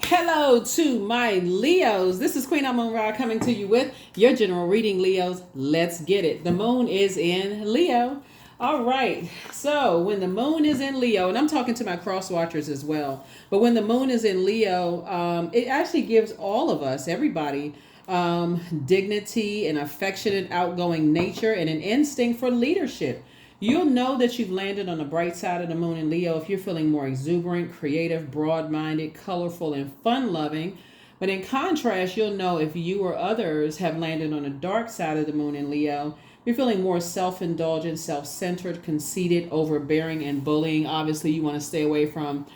Hello to my Leos. This is Queen Amun Ra coming to you with your general reading, Leos. Let's get it. The moon is in Leo. All right. So when the moon is in Leo, and I'm talking to my cross watchers as well, but when the moon is in Leo, it actually gives all of us, everybody, dignity, and affectionate, outgoing nature, and an instinct for leadership. You'll know that you've landed on the bright side of the moon in Leo if you're feeling more exuberant, creative, broad minded, colorful, and fun loving. But in contrast, you'll know if you or others have landed on the dark side of the moon in Leo. You're feeling more self indulgent, self centered, conceited, overbearing, and bullying. Obviously, you want to stay away from,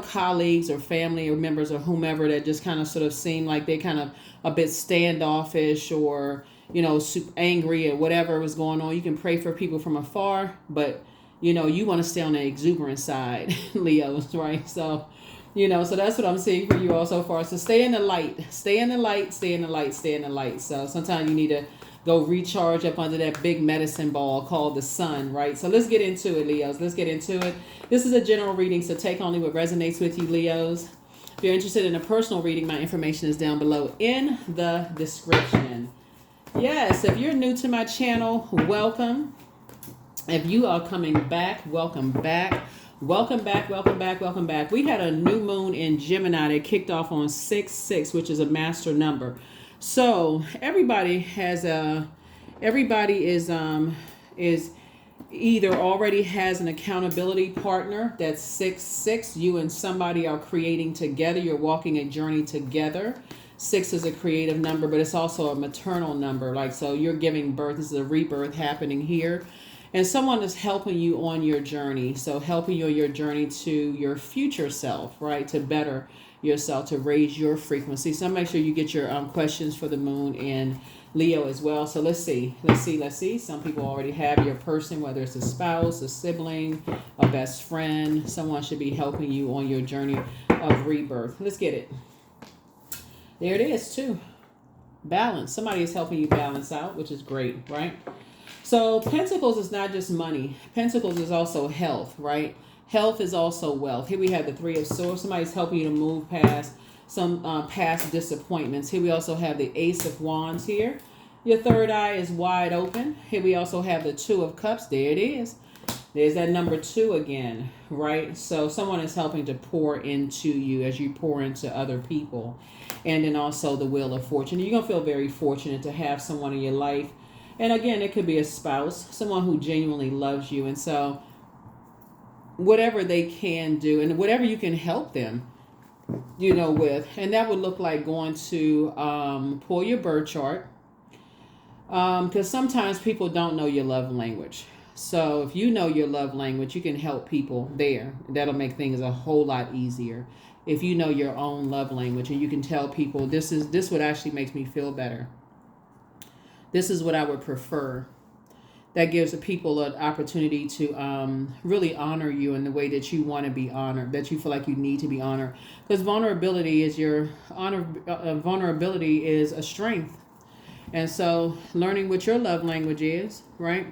colleagues or family or members or whomever that just kind of sort of seem like they kind of a bit standoffish or super angry or whatever was going on. You can pray for people from afar, but you want to stay on the exuberant side, Leos, right? So that's what I'm seeing for you all so far. So stay in the light, stay in the light, stay in the light, stay in the light. So sometimes you need to go recharge up under that big medicine ball called the sun, right? So let's get into it, Leos. Let's get into it. This is a general reading, so take only what resonates with you, Leos. If you're interested in a personal reading, my information is down below in the description. Yes, if you're new to my channel, welcome. If you are coming back, welcome back. Welcome back, welcome back, welcome back. We had a new moon in Gemini that kicked off on 6/6, which is a master number. So everybody is either already has an accountability partner that's 6/6. You and somebody are creating together. You're walking a journey together. 6 is a creative number, but it's also a maternal number. So you're giving birth. This is a rebirth happening here. And someone is helping you on your journey. So helping you on your journey to your future self, right? To better yourself, to raise your frequency. So make sure you get your questions for the moon in Leo as well. So let's see. Some people already have your person, whether it's a spouse, a sibling, a best friend. Someone should be helping you on your journey of rebirth. Let's get it. There it is, too. Balance. Somebody is helping you balance out, which is great, right? So Pentacles is not just money. Pentacles is also health, right? Health is also wealth. Here we have the Three of Swords. Somebody's helping you to move past some past disappointments. Here we also have the Ace of Wands here. Your third eye is wide open. Here we also have the Two of Cups. There it is. There's that number 2 again, right? So someone is helping to pour into you as you pour into other people. And then also the Wheel of Fortune. You're going to feel very fortunate to have someone in your life. And again, it could be a spouse, someone who genuinely loves you. And so whatever they can do and whatever you can help them, with. And that would look like going to pull your birth chart. Because sometimes people don't know your love language. So if you know your love language, you can help people there. That'll make things a whole lot easier. If you know your own love language and you can tell people this what actually makes me feel better. This is what I would prefer. That gives the people an opportunity to really honor you in the way that you want to be honored, that you feel like you need to be honored. Because vulnerability is vulnerability is a strength. And so learning what your love language is, right?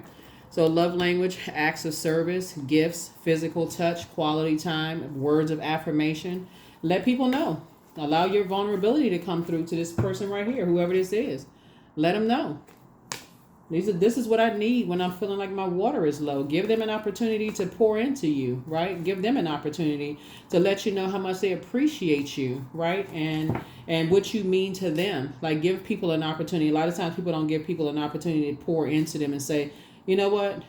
So love language, acts of service, gifts, physical touch, quality time, words of affirmation. Let people know. Allow your vulnerability to come through to this person right here, whoever this is. Let them know. This is what I need when I'm feeling like my water is low. Give them an opportunity to pour into you, right? Give them an opportunity to let you know how much they appreciate you, right? And what you mean to them. Like give people an opportunity. A lot of times people don't give people an opportunity to pour into them and say, you know what,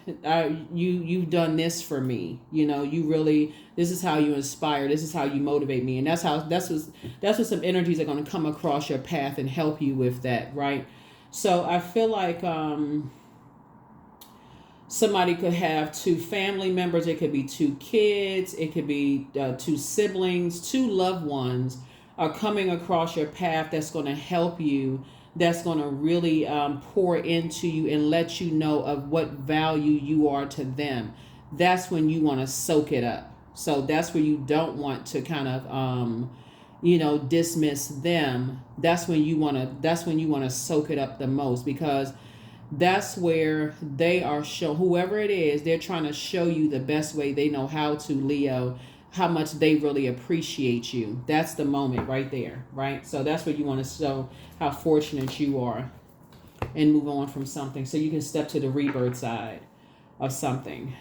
you've done this for me. You really, this is how you inspire. This is how you motivate me. And that's what some energies are going to come across your path and help you with that, right? So I feel like somebody could have 2 family members. It could be 2 kids. It could be 2 siblings, 2 loved ones are coming across your path that's going to help you, that's going to really pour into you and let you know of what value you are to them. That's when you want to soak it up. So that's where you don't want to kind of dismiss them. That's when you want to soak it up the most, because that's where they are whoever it is, they're trying to show you the best way they know how to, Leo, how much they really appreciate you. That's the moment right there, right? So that's what you want to show, how fortunate you are, and move on from something. So you can step to the rebirth side of something.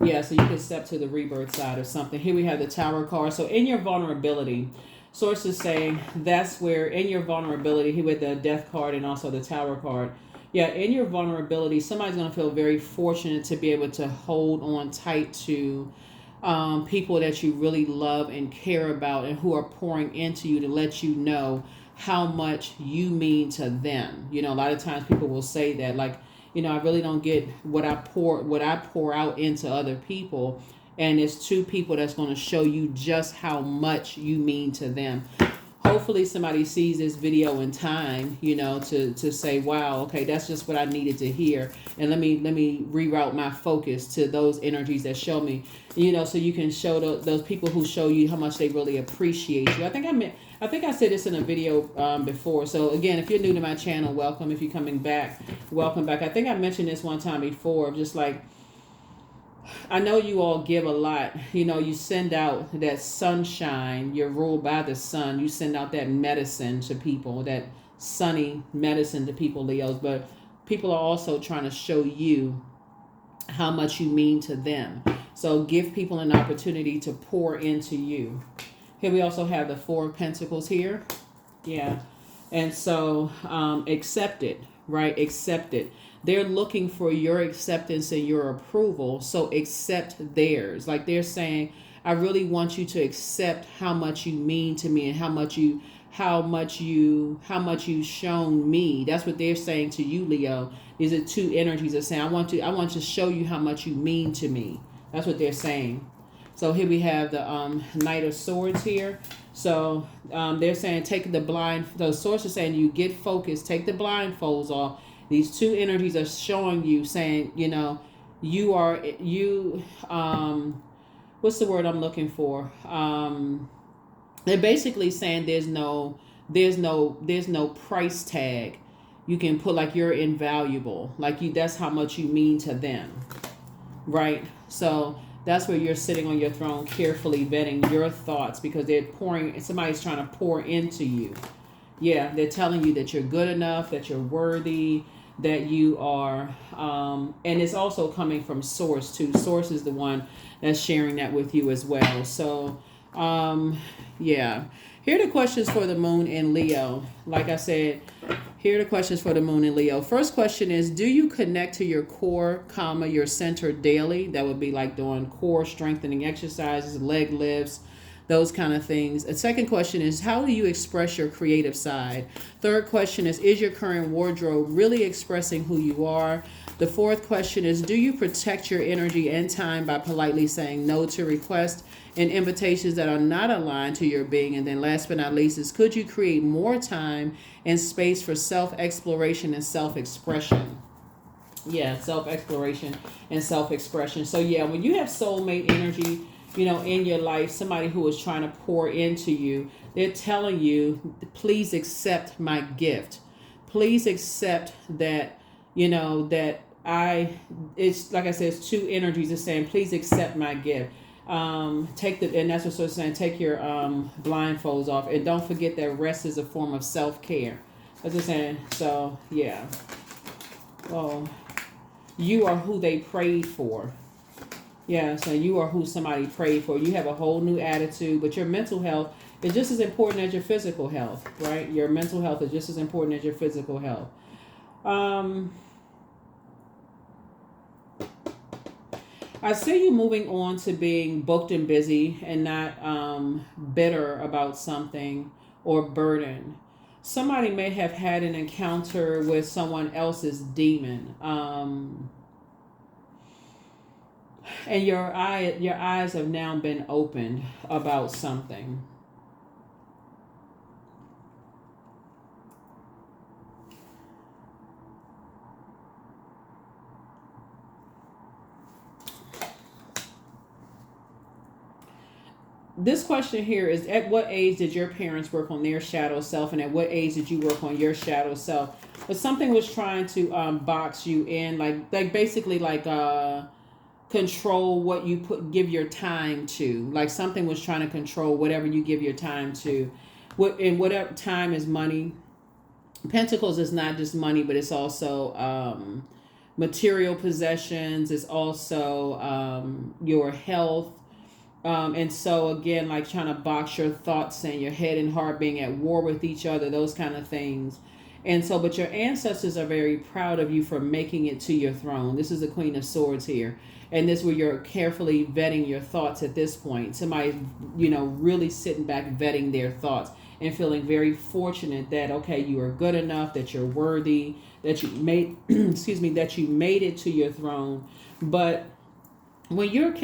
Yeah, so you can step to the rebirth side of something. Here we have the Tower card. So in your vulnerability, Source is saying that's where in your vulnerability, here with the Death card and also the Tower card, yeah, in your vulnerability, somebody's going to feel very fortunate to be able to hold on tight to people that you really love and care about and who are pouring into you to let you know how much you mean to them. You know, a lot of times people will say that, like, you know, I really don't get what I pour out into other people. And it's two people that's going to show you just how much you mean to them. Hopefully somebody sees this video in time, you know, to say, wow, okay, that's just what I needed to hear. And let me reroute my focus to those energies that show me, you know, so you can show those people who show you how much they really appreciate you. I think I said this in a video before. So again, if you're new to my channel, welcome. If you're coming back, welcome back. I think I mentioned this one time before, just like, I know you all give a lot. You know, you send out that sunshine. You're ruled by the sun. You send out that medicine to people, that sunny medicine to people, Leos. But people are also trying to show you how much you mean to them. So give people an opportunity to pour into you. Here we also have the Four of Pentacles here. Yeah. And so accept it, right? Accept it. They're looking for your acceptance and your approval. So accept theirs. Like they're saying, I really want you to accept how much you mean to me and how much you've shown me. That's what they're saying to you, Leo. These are two energies that saying, I want to show you how much you mean to me. That's what they're saying. So here we have the Knight of Swords here. So they're saying take the Swords are saying you get focused, take the blindfolds off. These two energies are showing you, saying, you know, what's the word I'm looking for? They're basically saying there's no price tag you can put, like you're invaluable, like that's how much you mean to them, right? So that's where you're sitting on your throne, carefully vetting your thoughts, because somebody's trying to pour into you. Yeah, they're telling you that you're good enough, that you're worthy, that you are, and it's also coming from Source too. Source is the one that's sharing that with you as well. So, yeah. Here are the questions for the Moon in Leo. Like I said, here are the questions for the Moon in Leo. First question is, do you connect to your core, your center daily? That would be like doing core strengthening exercises, leg lifts, those kind of things. A second question is, how do you express your creative side? Third question is your current wardrobe really expressing who you are? The fourth question is, do you protect your energy and time by politely saying no to requests and invitations that are not aligned to your being? And then last but not least is, could you create more time and space for self-exploration and self-expression? Yeah, self-exploration and self-expression. So yeah, when you have soulmate energy, you know, in your life, somebody who is trying to pour into you, they're telling you, please accept my gift. Please accept that, you know, that it's like I said, it's two energies are saying, please accept my gift. And that's what it's saying, take your blindfolds off. And don't forget that rest is a form of self-care. That's what it's saying. So, yeah. Well, you are who they prayed for. Yeah, so you are who somebody prayed for. You have a whole new attitude, but your mental health is just as important as your physical health, right? Your mental health is just as important as your physical health. I see you moving on to being booked and busy and not bitter about something or burdened. Somebody may have had an encounter with someone else's demon. And your eyes have now been opened about something. This question here is, at what age did your parents work on their shadow self, and at what age did you work on your shadow self? But something was trying to box you in, like basically like control what you give your time to. Like something was trying to control whatever you give your time to. And whatever time is money. Pentacles is not just money, but it's also material possessions. It's also your health. And so again, like trying to box your thoughts and your head and heart being at war with each other, those kind of things. And so, but your ancestors are very proud of you for making it to your throne. This is the Queen of Swords here. And this is where you're carefully vetting your thoughts at this point. Somebody, really sitting back, vetting their thoughts and feeling very fortunate that, okay, you are good enough, that you're worthy, that you made, that you made it to your throne. But when you're an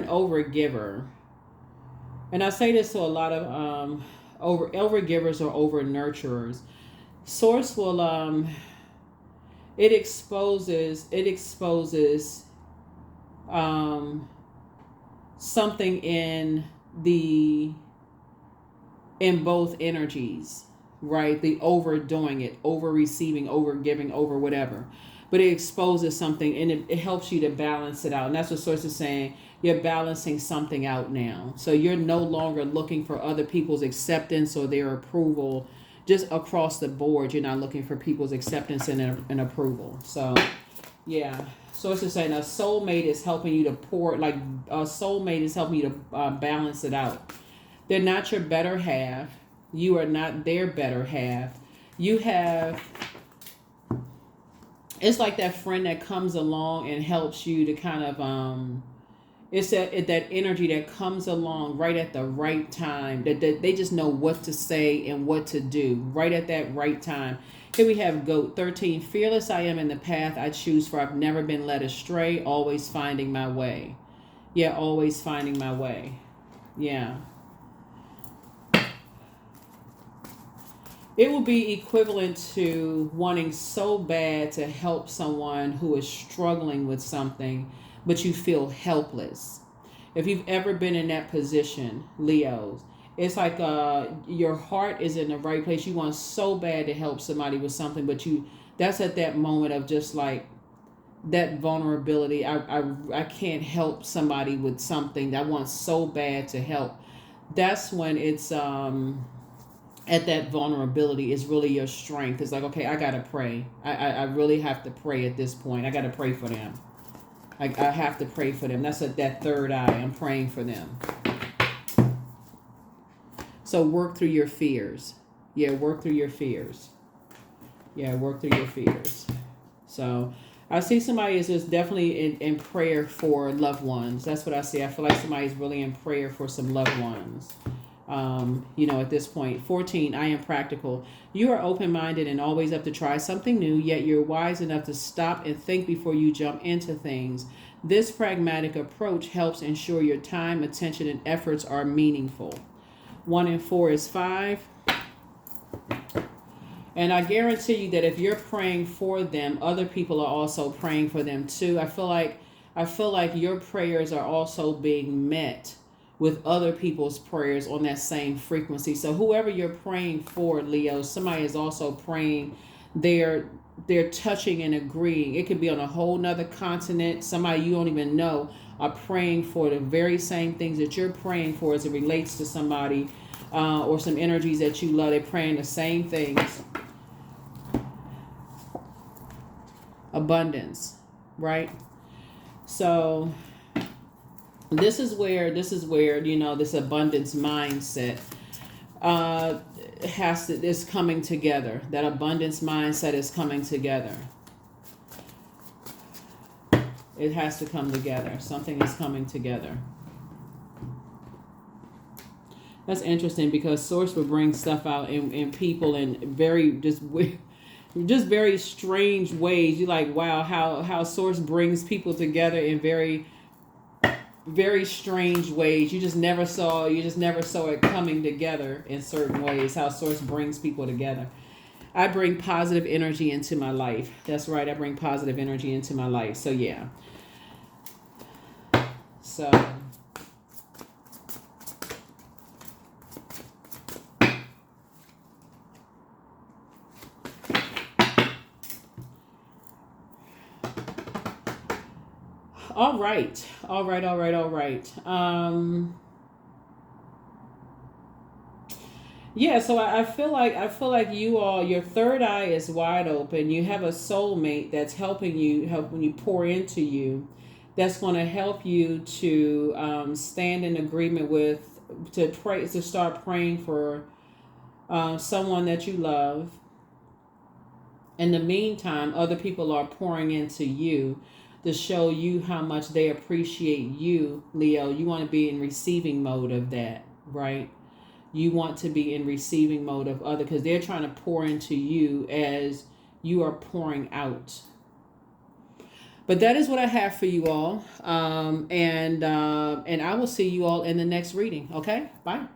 overgiver, and I say this to a lot of overgivers or over nurturers, Source will it exposes something in both energies, right? The overdoing it, over receiving, over giving, over whatever. But it exposes something, and it helps you to balance it out. And that's what Source is saying. You're balancing something out now. So you're no longer looking for other people's acceptance or their approval just across the board. You're not looking for people's acceptance and approval. So, yeah. Source is saying a soulmate is helping you to balance it out. They're not your better half. You are not their better half. You have... It's like that friend that comes along and helps you to kind of, it's that energy that comes along right at the right time, that they just know what to say and what to do right at that right time. Here we have Goat 13. Fearless I am in the path I choose, for I've never been led astray, always finding my way. Yeah, always finding my way. Yeah. It will be equivalent to wanting so bad to help someone who is struggling with something, but you feel helpless. If you've ever been in that position, Leos, it's like your heart is in the right place. You want so bad to help somebody with something, but that's at that moment of just like that vulnerability. I can't help somebody with something that I want so bad to help. That's when it's... at that vulnerability is really your strength. It's like, okay, I gotta pray. I really have to pray at this point. I gotta pray for them. I have to pray for them. That's that third eye. I'm praying for them. So work through your fears. Yeah, work through your fears. Yeah, work through your fears. So I see somebody is just definitely in prayer for loved ones. That's what I see. I feel like somebody's really in prayer for some loved ones. At this point. 14, I am practical. You are open-minded and always up to try something new, yet you're wise enough to stop and think before you jump into things. This pragmatic approach helps ensure your time, attention, and efforts are meaningful. 1 and 4 is 5. And I guarantee you that if you're praying for them, other people are also praying for them too. I feel like your prayers are also being met with other people's prayers on that same frequency. So whoever you're praying for, Leo, somebody is also praying. They're touching and agreeing. It could be on a whole nother continent. Somebody you don't even know are praying for the very same things that you're praying for as it relates to somebody or some energies that you love. They're praying the same things. Abundance, right? So this is where this abundance mindset is coming together. That abundance mindset is coming together. It has to come together. Something is coming together. That's interesting because Source will bring stuff out in people in very just very strange ways. You're like, wow, how Source brings people together in very, very strange ways. You just never saw it coming together in certain ways. How Source brings people together. I bring positive energy into my life. That's right. I bring positive energy into my life. So yeah. So. All right. All right. All right. All right. Yeah, so I feel like you all, your third eye is wide open. You have a soulmate that's helping you, help when you pour into you, that's going to help you to stand in agreement with, to pray, to start praying for someone that you love. In the meantime, other people are pouring into you to show you how much they appreciate you, Leo. You want to be in receiving mode of that, right? You want to be in receiving mode of other, because they're trying to pour into you as you are pouring out. But that is what I have for you all, and I will see you all in the next reading. Okay, bye.